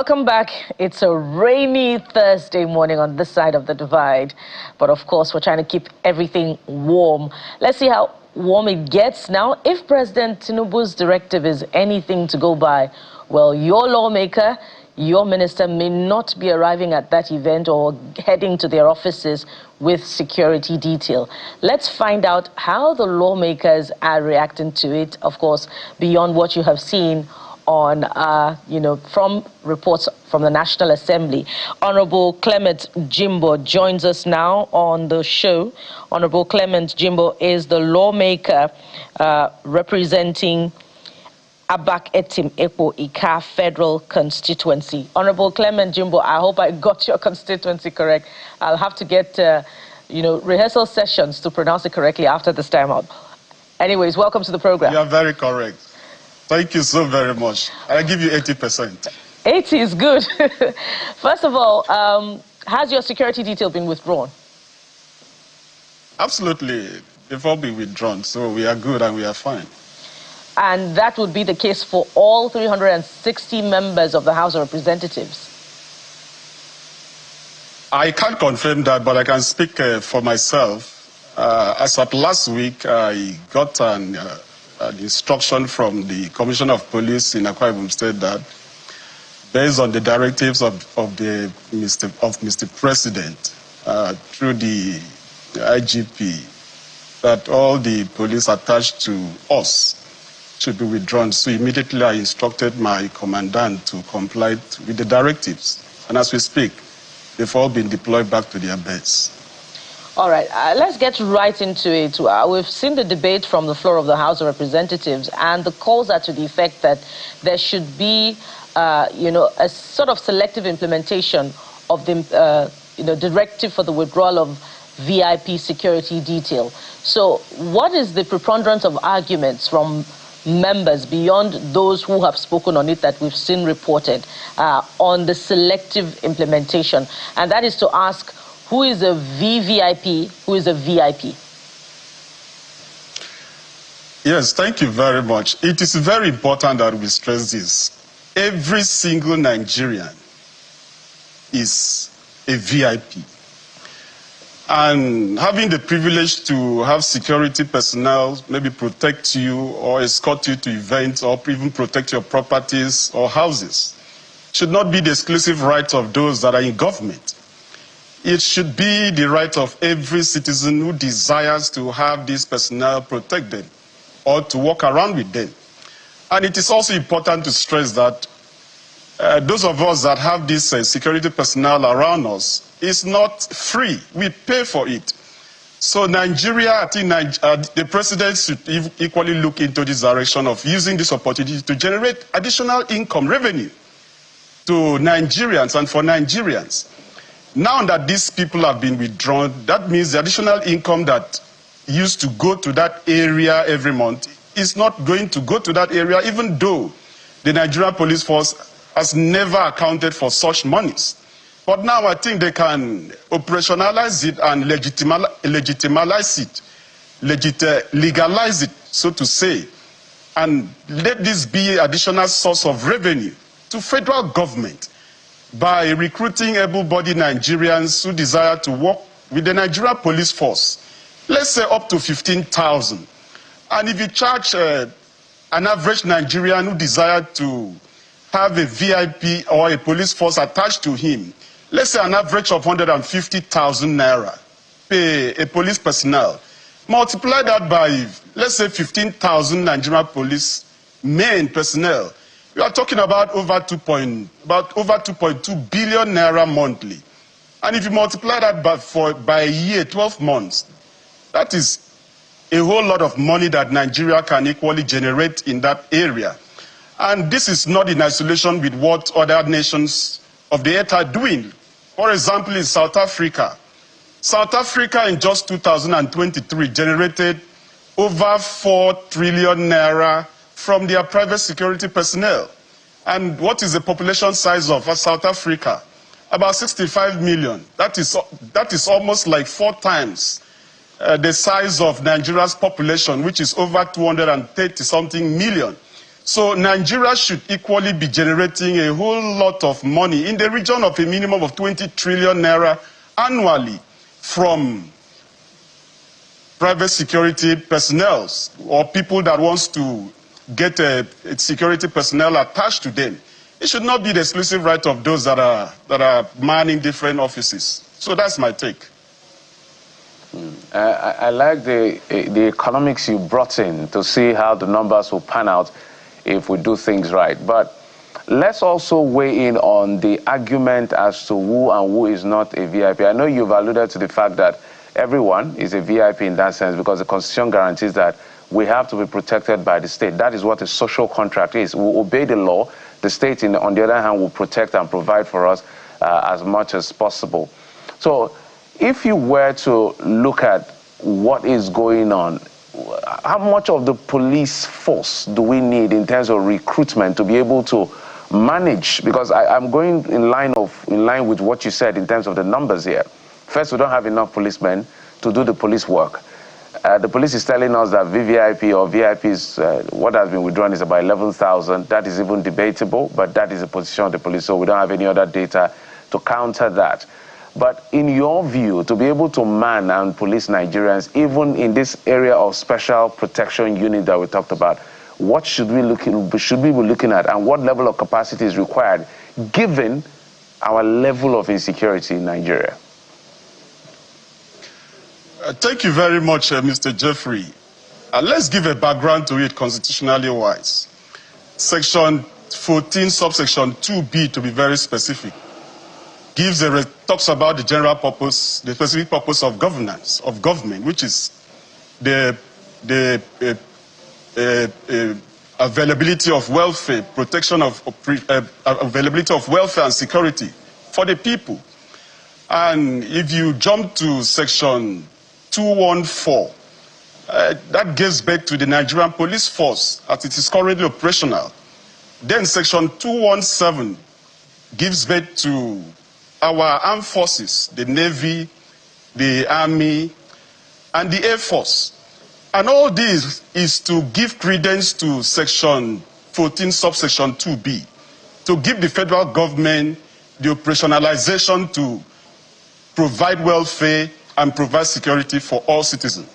Welcome back. It's a rainy Thursday morning on this side of the divide. But of course, we're trying to keep everything warm. Let's see how warm it gets now. If President Tinubu's directive is anything to go by, well, your lawmaker, your minister may not be arriving at that event or heading to their offices with security detail. Let's find out how the lawmakers are reacting to it, of course, beyond what you have seen on, from reports from the National Assembly. Honorable Clement Jimbo joins us now on the show. Honorable Clement Jimbo is the lawmaker representing Abak Etim Epo Ika Federal Constituency. Honorable Clement Jimbo, I hope I got your constituency correct. I'll have to get, rehearsal sessions to pronounce it correctly after this time out. Anyways, welcome to the program. You are very correct. Thank you so very much. I give you 80%. 80 is good. First of all, has your security detail been withdrawn? Absolutely. They've all been withdrawn, so we are good and we are fine. And that would be the case for all 360 members of the House of Representatives? I can't confirm that, but I can speak for myself. As of last week, I got an instruction from the Commissioner of Police in Akwa Ibom State that, based on the directives of Mr. President through the IGP, that all the police attached to us should be withdrawn. So immediately I instructed my commandant to comply with the directives. And as we speak, they've all been deployed back to their beds. All right, let's get right into it. We've seen the debate from the floor of the House of Representatives, and the calls are to the effect that there should be, a sort of selective implementation of the, directive for the withdrawal of VIP security detail. So what is the preponderance of arguments from members beyond those who have spoken on it that we've seen reported on the selective implementation? And that is to ask, who is a VVIP, who is a VIP? Yes, thank you very much. It is very important that we stress this. Every single Nigerian is a VIP. And having the privilege to have security personnel maybe protect you or escort you to events or even protect your properties or houses should not be the exclusive right of those that are in government. It should be the right of every citizen who desires to have this personnel protected or to walk around with them. And it is also important to stress that those of us that have this security personnel around us is not free. We pay for it. So Nigeria, I think the president should equally look into this direction of using this opportunity to generate additional income revenue to Nigerians and for Nigerians. Now that these people have been withdrawn, that means the additional income that used to go to that area every month is not going to go to that area, even though the Nigerian police force has never accounted for such monies. But now I think they can operationalize it and legalize it, so to say, and let this be additional source of revenue to federal government by recruiting able-bodied Nigerians who desire to work with the Nigerian police force, let's say up to 15,000. And if you charge an average Nigerian who desires to have a VIP or a police force attached to him, let's say an average of 150,000 naira, pay a police personnel, multiply that by, let's say, 15,000 Nigerian police men personnel, we are talking about over 2.2 billion naira monthly. And if you multiply that by a year, 12 months, that is a whole lot of money that Nigeria can equally generate in that area. And this is not in isolation with what other nations of the earth are doing. For example, in South Africa. South Africa in just 2023 generated over 4 trillion naira from their private security personnel. And what is the population size of South Africa? About 65 million. That is almost like 4 times the size of Nigeria's population, which is over 230-something million. So Nigeria should equally be generating a whole lot of money in the region of a minimum of 20 trillion naira annually from private security personnel or people that wants to get a security personnel attached to them. It should not be the exclusive right of those that are manning different offices. So that's my take. I like the economics you brought in to see how the numbers will pan out if we do things right. But let's also weigh in on the argument as to who and who is not a VIP. I know you've alluded to the fact that everyone is a VIP in that sense because the Constitution guarantees that we have to be protected by the state. That is what a social contract is. We obey the law. The state, on the other hand, will protect and provide for us as much as possible. So if you were to look at what is going on, how much of the police force do we need in terms of recruitment to be able to manage? Because I'm going in line with what you said in terms of the numbers here. First, we don't have enough policemen to do the police work. The police is telling us that VVIP or VIPs, what has been withdrawn is about 11,000. That is even debatable, but that is the position of the police, so we don't have any other data to counter that. But in your view, to be able to man and police Nigerians, even in this area of special protection unit that we talked about, what should we be looking at, and what level of capacity is required, given our level of insecurity in Nigeria? Thank you very much, Mr. Jeffrey. Let's give a background to it constitutionally wise. Section 14, subsection 2B, to be very specific, talks about the general purpose, the specific purpose of governance, of government, which is the availability of welfare, protection of availability of welfare and security for the people. And if you jump to section 214, that gives back to the Nigerian police force as it is currently operational. Then section 217 gives back to our armed forces, the Navy, the Army, and the Air Force. And all this is to give credence to section 14, subsection 2B, to give the federal government the operationalization to provide welfare and provide security for all citizens.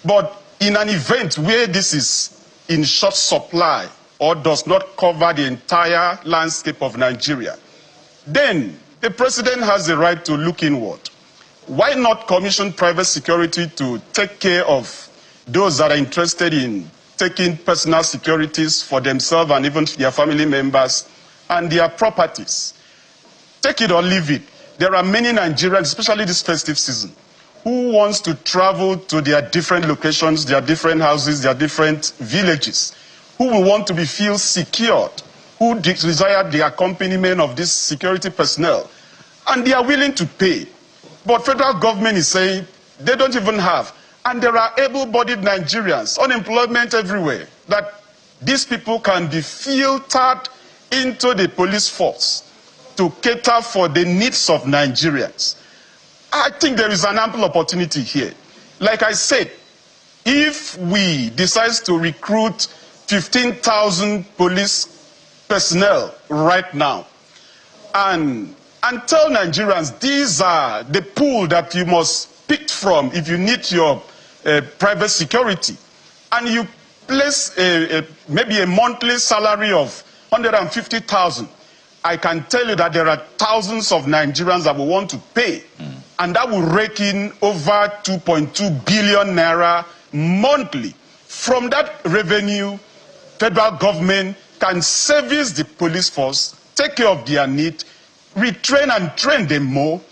But in an event where this is in short supply or does not cover the entire landscape of Nigeria, then the president has the right to look inward. Why not commission private security to take care of those that are interested in taking personal securities for themselves and even their family members and their properties? Take it or leave it. There are many Nigerians, especially this festive season, who wants to travel to their different locations, their different houses, their different villages, who will want to feel secured, who desire the accompaniment of this security personnel, and they are willing to pay. But federal government is saying they don't even have. And there are able-bodied Nigerians, unemployment everywhere, that these people can be filtered into the police force to cater for the needs of Nigerians. I think there is an ample opportunity here. Like I said, if we decide to recruit 15,000 police personnel right now and tell Nigerians these are the pool that you must pick from if you need your private security, and you place maybe a monthly salary of 150,000, I can tell you that there are thousands of Nigerians that will want to pay, and that will rake in over 2.2 billion naira monthly. From that revenue, federal government can service the police force, take care of their need, retrain and train them more.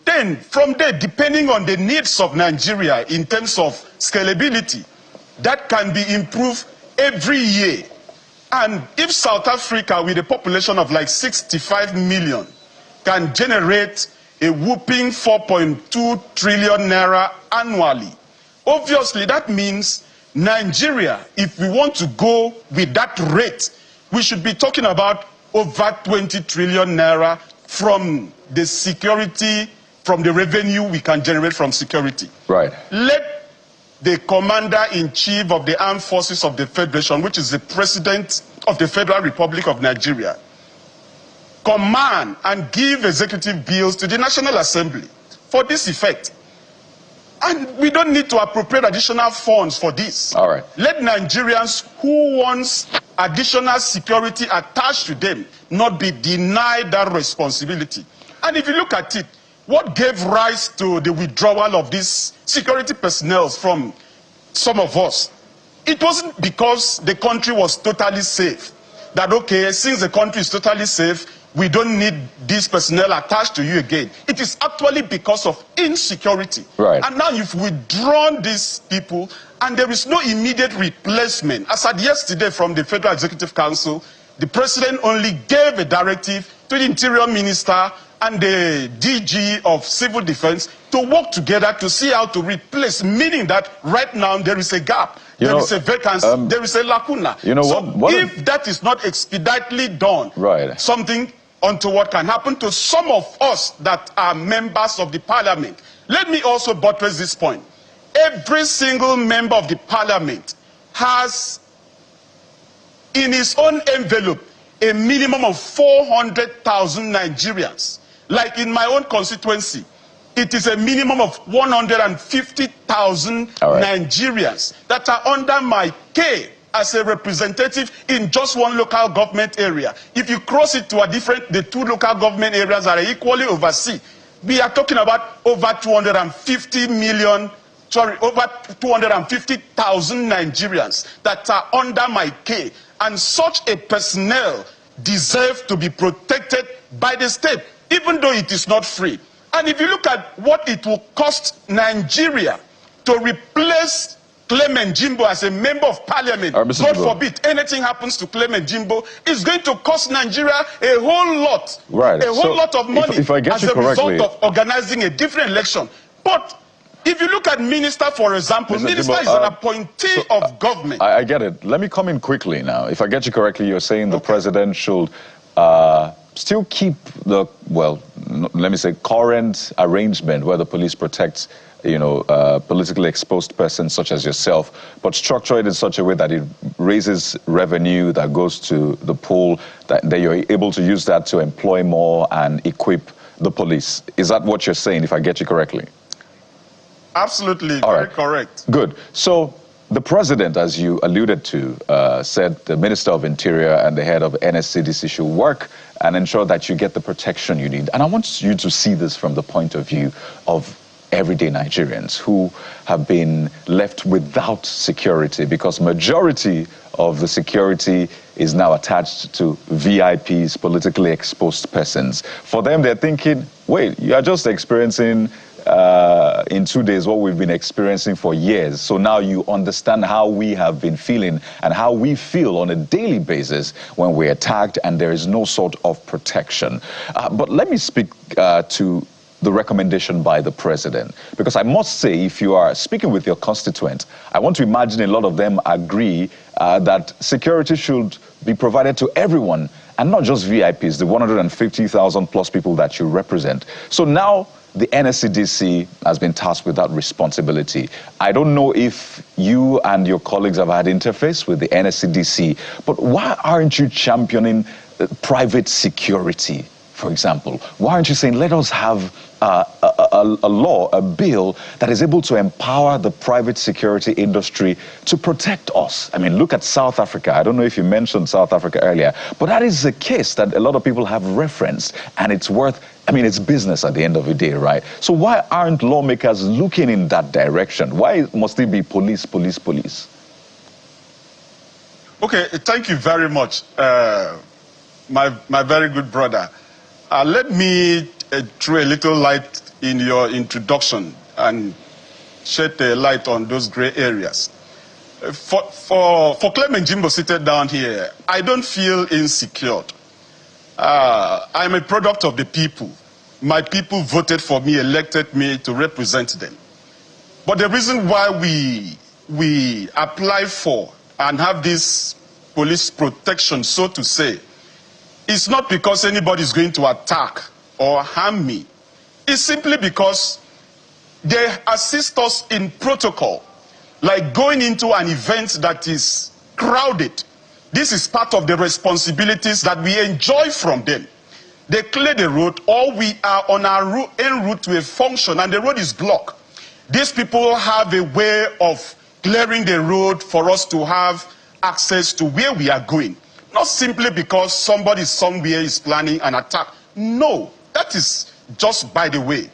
Then from there, depending on the needs of Nigeria in terms of scalability, that can be improved every year. And if South Africa, with a population of like 65 million, can generate a whooping 4.2 trillion naira annually, obviously that means Nigeria, if we want to go with that rate, we should be talking about over 20 trillion naira from the security, from the revenue we can generate from security. Right. Let the commander-in-chief of the armed forces of the Federation, which is the president of the Federal Republic of Nigeria command and give executive bills to the National Assembly for this effect. And we don't need to appropriate additional funds for this. All right. Let Nigerians who wants additional security attached to them not be denied that responsibility. And if you look at it, what gave rise to the withdrawal of these security personnel from some of us? It wasn't because the country was totally safe. That, okay, since the country is totally safe, we don't need this personnel attached to you again. It is actually because of insecurity. Right. And now you've withdrawn these people, and there is no immediate replacement. As at yesterday from the Federal Executive Council, the president only gave a directive to the Interior Minister and the DG of Civil Defense to work together to see how to replace, meaning that right now there is a gap. There is a vacancy, there is a lacuna. If that is not expeditiously done, right, something untoward can happen to some of us that are members of the parliament. Let me also buttress this point. Every single member of the parliament has in his own envelope a minimum of 400,000 Nigerians. Like in my own constituency, it is a minimum of 150,000 Nigerians that are under my care as a representative in just one local government area. If you cross it to the two local government areas that are equally overseen, we are talking about over 250,000 Nigerians that are under my care. And such a personnel deserves to be protected by the state, even though it is not free. And if you look at what it will cost Nigeria to replace Clement Jimbo as a member of parliament, God forbid anything happens to Clement Jimbo, it's going to cost Nigeria a whole lot, a whole lot of money if I get as you a correctly, result of organizing a different election. But if you look at minister, for example, minister is an appointee of government. I get it. Let me come in quickly now. If I get you correctly, you're saying the president should still keep the, well, let me say, current arrangement where the police protects, politically exposed persons such as yourself, but structure it in such a way that it raises revenue that goes to the pool, that you're able to use that to employ more and equip the police. Is that what you're saying, if I get you correctly? Absolutely, very correct. Good. So the president, as you alluded to, said the Minister of Interior and the head of NSCDC should work and ensure that you get the protection you need. And I want you to see this from the point of view of everyday Nigerians who have been left without security because majority of the security is now attached to VIPs, politically exposed persons. For them, they're thinking, wait, you are just experiencing in 2 days what we've been experiencing for years. So now you understand how we have been feeling and how we feel on a daily basis when we're attacked and there is no sort of protection. But let me speak to the recommendation by the president, because I must say, if you are speaking with your constituents, I want to imagine a lot of them agree that security should be provided to everyone and not just VIPs, the 150,000 plus people that you represent. So now the NSCDC has been tasked with that responsibility. I don't know if you and your colleagues have had interface with the NSCDC, but why aren't you championing private security, for example? Why aren't you saying, let us have a law, a bill that is able to empower the private security industry to protect us? I mean, look at South Africa. I don't know if you mentioned South Africa earlier, but that is a case that a lot of people have referenced, and it's worth, I mean, it's business at the end of the day, right? So why aren't lawmakers looking in that direction? Why must it be police, police, police? Okay, thank you very much, my very good brother. Let me throw a little light in your introduction and shed a light on those gray areas. For Clement Jimbo seated down here, I don't feel insecure. I'm a product of the people. My people voted for me, elected me to represent them. But the reason why we apply for and have this police protection, so to say, is not because anybody is going to attack or harm me. It's simply because they assist us in protocol, like going into an event that is crowded. This is part of the responsibilities that we enjoy from them. They clear the road, or we are on our en route to a function and the road is blocked. These people have a way of clearing the road for us to have access to where we are going. Not simply because somebody somewhere is planning an attack. No, that is just by the way.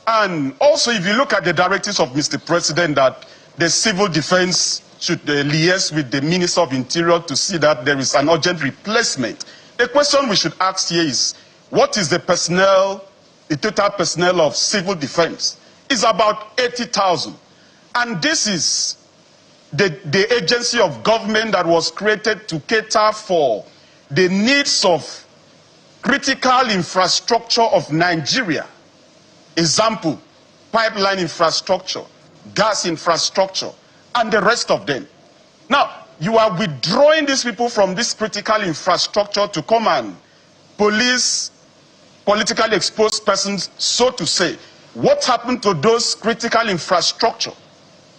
And also, if you look at the directives of Mr. President that the civil defense should liaise with the Minister of Interior to see that there is an urgent replacement. The question we should ask here is, what is the personnel, the total personnel of civil defense? It's about 80,000. And this is the agency of government that was created to cater for the needs of critical infrastructure of Nigeria. Example, pipeline infrastructure, gas infrastructure, and the rest of them. Now, you are withdrawing these people from this critical infrastructure to come and police politically exposed persons, so to say. What happened to those critical infrastructure?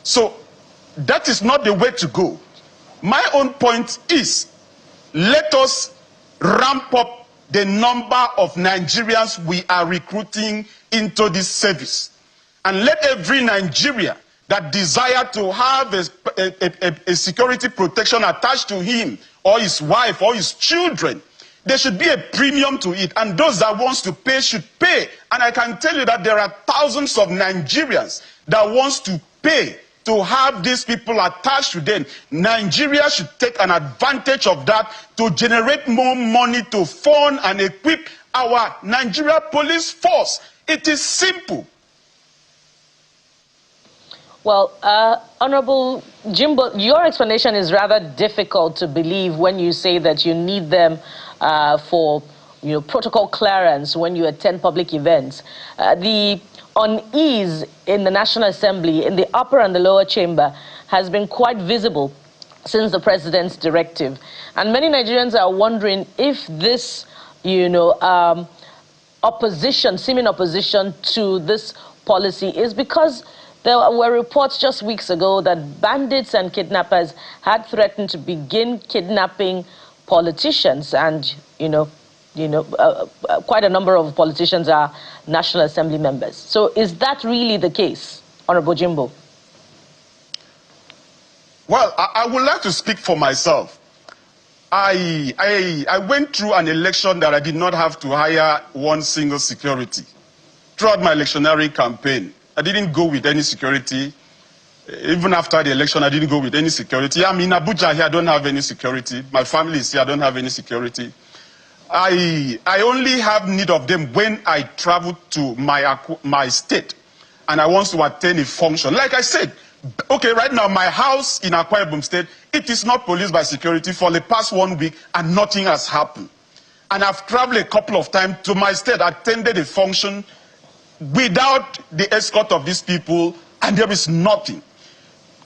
So, that is not the way to go. My own point is, let us ramp up the number of Nigerians we are recruiting into this service. And let every Nigerian that desire to have a security protection attached to him or his wife or his children, there should be a premium to it. And those that wants to pay should pay. And I can tell you that there are thousands of Nigerians that wants to pay to have these people attached to them. Nigeria should take an advantage of that to generate more money to fund and equip our Nigeria police force. It is simple. Well, Honorable Jimbo, your explanation is rather difficult to believe when you say that you need them for protocol clearance when you attend public events. The unease in the National Assembly, in the upper and the lower chamber, has been quite visible since the president's directive. And many Nigerians are wondering if this, opposition, seeming opposition to this policy is because there were reports just weeks ago that bandits and kidnappers had threatened to begin kidnapping politicians, and quite a number of politicians are National Assembly members. So is that really the case, Honorable Jimbo? Well, I would like to speak for myself. I went through an election that I did not have to hire one single security. Throughout my electionary campaign, I didn't go with any security. Even after the election, I didn't go with any security. I'm in Abuja here, I don't have any security. My family is here, I don't have any security. I only have need of them when I travel to my state and I want to attend a function. Like I said, okay, right now my house in Akwa Ibom State, it is not policed by security for the past 1 week and nothing has happened. And I've traveled a couple of times to my state, attended a function without the escort of these people, and there is nothing.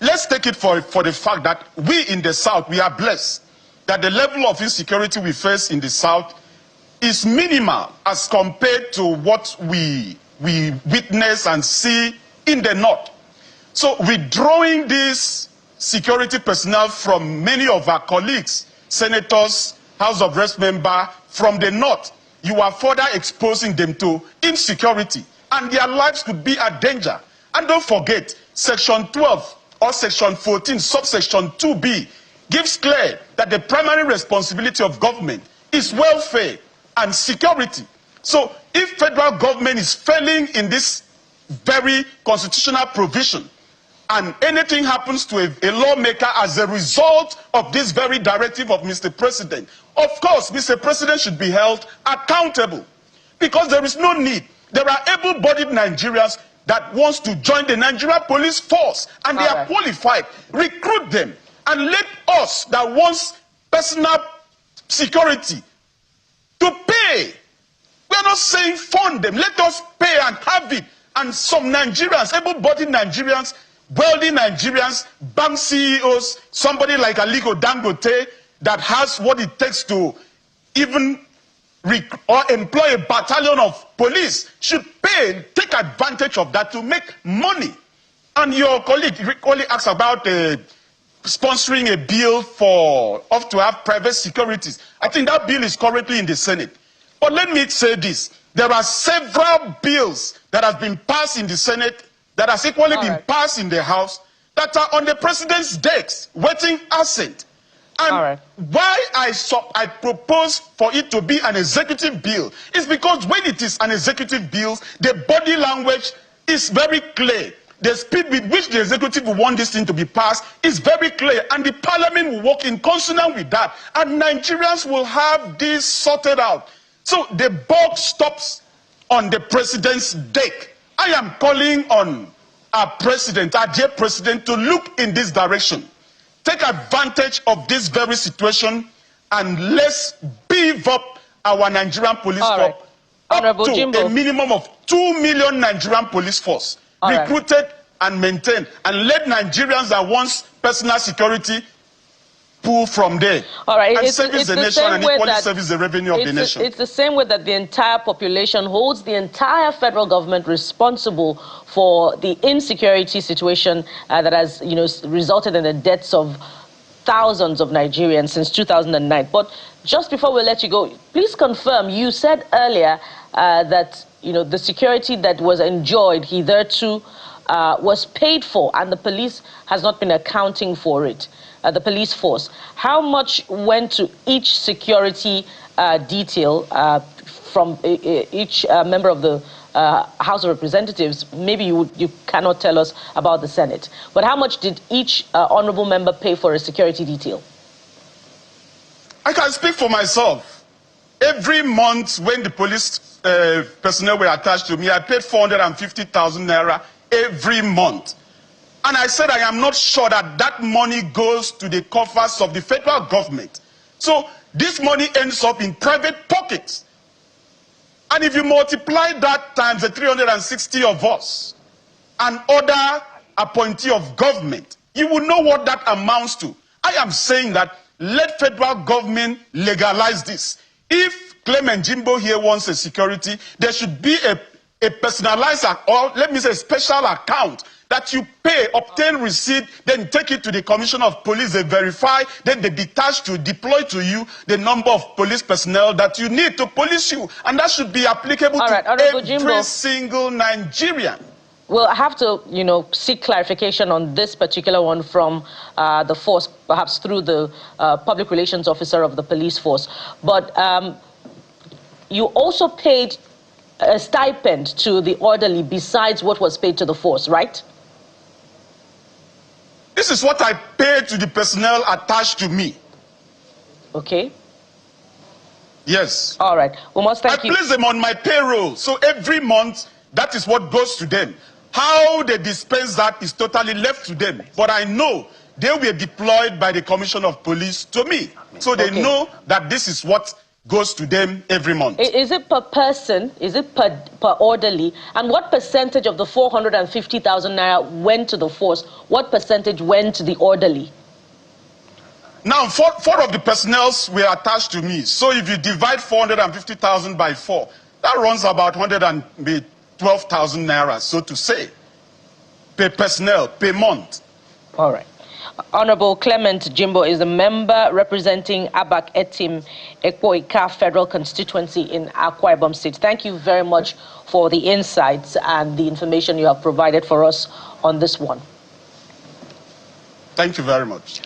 Let's take it for the fact that we in the South, we are blessed that the level of insecurity we face in the South is minimal as compared to what we witness and see in the North. So withdrawing these security personnel from many of our colleagues, senators, House of Reps members from the North, you are further exposing them to insecurity, and their lives could be at danger. And don't forget, Section 12 or Section 14, subsection 2B, gives clear that the primary responsibility of government is welfare and security. So if federal government is failing in this very constitutional provision, and anything happens to a lawmaker as a result of this very directive of Mr. President, of course, Mr. President should be held accountable, because there is no need. There are able-bodied Nigerians that wants to join the Nigeria police force, and they are qualified. Recruit them, and let us that wants personal security to pay. We are not saying fund them. Let us pay and have it. And some Nigerians, able-bodied Nigerians, wealthy Nigerians, bank CEOs, somebody like Aliko Dangote that has what it takes to even employ a battalion of police should pay, take advantage of that to make money. And your colleague asked about sponsoring a bill for us to have private securities. I think that bill is currently in the Senate. But let me say this. There are several bills that have been passed in the Senate that has equally been passed in the House that are on the president's desk waiting assent. And why I propose for it to be an executive bill is because when it is an executive bill, the body language is very clear. The speed with which the executive will want this thing to be passed is very clear, and the parliament will work in consonance with that, and Nigerians will have this sorted out. So the buck stops on the president's deck. I am calling on our president, our dear president, to look in this direction. Take advantage of this very situation, and let's beef up our Nigerian police force up to a minimum of 2 million Nigerian police force, recruited and maintained, and let Nigerians that wants personal security pull from there. And service the nation and equally service the revenue of the nation. It's the same way that the entire population holds the entire federal government responsible for the insecurity situation that has, resulted in the deaths of thousands of Nigerians since 2009. But just before we let you go, please confirm, you said earlier that, the security that was enjoyed hitherto was paid for, and the police has not been accounting for it. The police force. How much went to each security detail from each member of the House of Representatives? Maybe you cannot tell us about the Senate, but how much did each honorable member pay for a security detail? I can speak for myself. Every month when the police personnel were attached to me, I paid 450,000 naira every month. And I said I am not sure that that money goes to the coffers of the federal government. So this money ends up in private pockets. And if you multiply that times the 360 of us and other appointee of government, you will know what that amounts to. I am saying that let federal government legalize this. If Clement Jimbo here wants a security, there should be a personalized, or let me say a special account that you pay, obtain receipt, then take it to the Commissioner of Police, they verify, then they detach to deploy to you the number of police personnel that you need to police you. And that should be applicable to every single Nigerian. Well, I have to, seek clarification on this particular one from the force, perhaps through the public relations officer of the police force. But you also paid a stipend to the orderly besides what was paid to the force, right? This is what I paid to the personnel attached to me. Okay. Yes. All right. We must thank you. I place them on my payroll. So every month, that is what goes to them. How they dispense that is totally left to them. But I know they were deployed by the Commissioner of Police to me. So they know that this is what goes to them every month. Is it per person? Is it per orderly? And what percentage of the 450,000 naira went to the force? What percentage went to the orderly? Now, four of the personnel were attached to me. So if you divide 450,000 by 4, that runs about 112,000 naira, so to say, per personnel, per month. All right. Honorable Clement Jimbo is a member representing Abak Etim Ekwoika Federal Constituency in Akwa Ibom State. Thank you very much for the insights and the information you have provided for us on this one. Thank you very much.